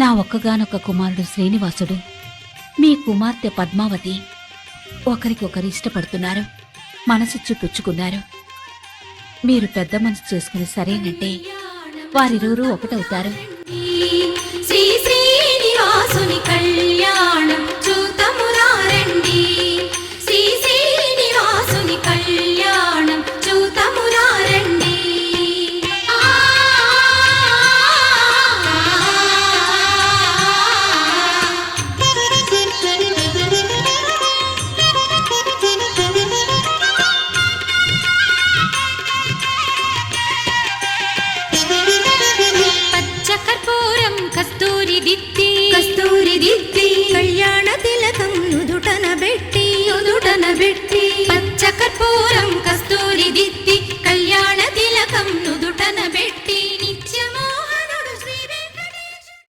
నా ఒక్కగానొక్క కుమారుడు శ్రీనివాసుడు, మీ కుమార్తె పద్మావతి ఒకరికొకరు ఇష్టపడుతున్నారు, మనసిచ్చి పుచ్చుకున్నారు. మీరు పెద్ద మనసు చేసుకుని సరేనంటే వారిరువురు ఒకటవుతారు. శ్రీ శ్రీనివాసుని కళ్యాణం చూతమురారండి. శ్రీ శ్రీనివాసుని కళ్యాణం చూతమురారండి. పచ్చ కర్పూరం కస్తూరి దిత్త